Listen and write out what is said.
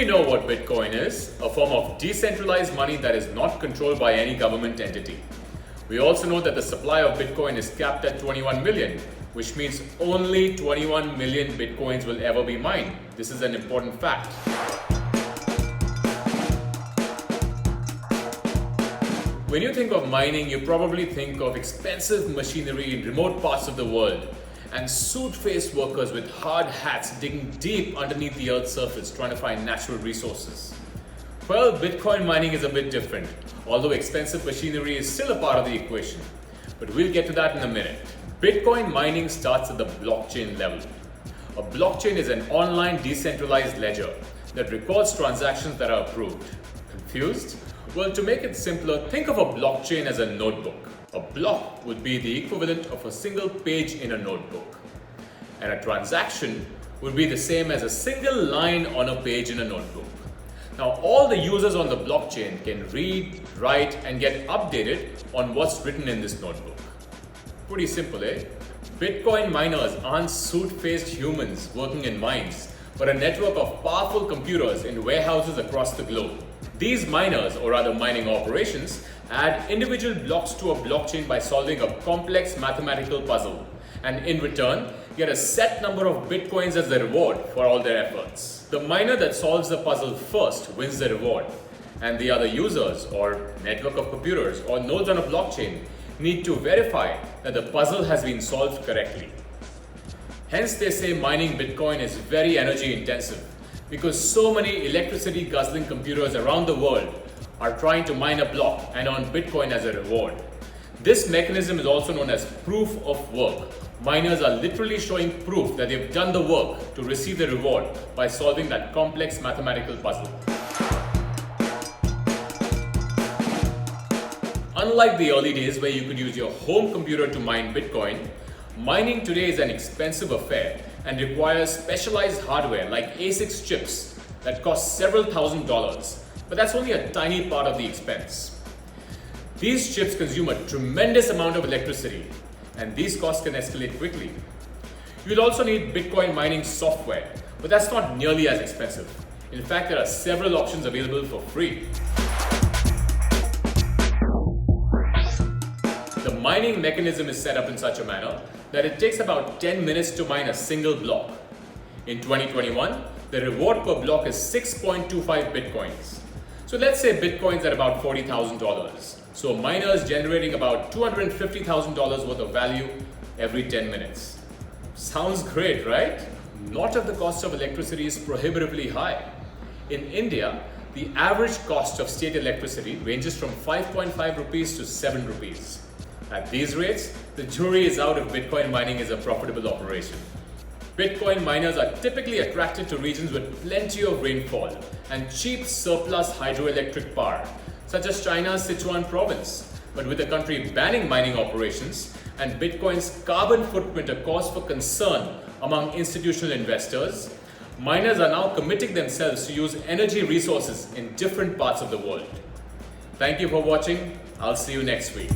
We know what Bitcoin is, a form of decentralized money that is not controlled by any government entity. We also know that the supply of Bitcoin is capped at 21 million, which means only 21 million Bitcoins will ever be mined. This is an important fact. When you think of mining, you probably think of expensive machinery in remote parts of the world and suit-faced workers with hard hats digging deep underneath the Earth's surface trying to find natural resources. Well, Bitcoin mining is a bit different, although expensive machinery is still a part of the equation. But we'll get to that in a minute. Bitcoin mining starts at the blockchain level. A blockchain is an online decentralized ledger that records transactions that are approved. Confused? Well, to make it simpler, think of a blockchain as a notebook. A block would be the equivalent of a single page in a notebook. And a transaction would be the same as a single line on a page in a notebook. Now, all the users on the blockchain can read, write, and get updated on what's written in this notebook. Pretty simple, eh? Bitcoin miners aren't suit-faced humans working in mines, but a network of powerful computers in warehouses across the globe. These miners, or rather mining operations, add individual blocks to a blockchain by solving a complex mathematical puzzle, and in return, get a set number of Bitcoins as the reward for all their efforts. The miner that solves the puzzle first wins the reward, and the other users, or network of computers, or nodes on a blockchain, need to verify that the puzzle has been solved correctly. Hence, they say mining Bitcoin is very energy intensive, because so many electricity guzzling computers around the world are trying to mine a block and earn Bitcoin as a reward. This mechanism is also known as proof of work. Miners are literally showing proof that they've done the work to receive the reward by solving that complex mathematical puzzle. Unlike the early days where you could use your home computer to mine Bitcoin, mining today is an expensive affair and requires specialized hardware like ASICs chips that cost several $1,000s. But that's only a tiny part of the expense. These chips consume a tremendous amount of electricity, and these costs can escalate quickly. You'll also need Bitcoin mining software, but that's not nearly as expensive. In fact, there are several options available for free. The mining mechanism is set up in such a manner that it takes about 10 minutes to mine a single block. In 2021, the reward per block is 6.25 Bitcoins. So let's say Bitcoin's at about $40,000. So a miner is generating about $250,000 worth of value every 10 minutes. Sounds great, right? Not if the cost of electricity is prohibitively high. In India, the average cost of state electricity ranges from 5.5 rupees to 7 rupees. At these rates, the jury is out if Bitcoin mining is a profitable operation. Bitcoin miners are typically attracted to regions with plenty of rainfall and cheap surplus hydroelectric power, such as China's Sichuan province. But with the country banning mining operations and Bitcoin's carbon footprint a cause for concern among institutional investors, miners are now committing themselves to use energy resources in different parts of the world. Thank you for watching. I'll see you next week.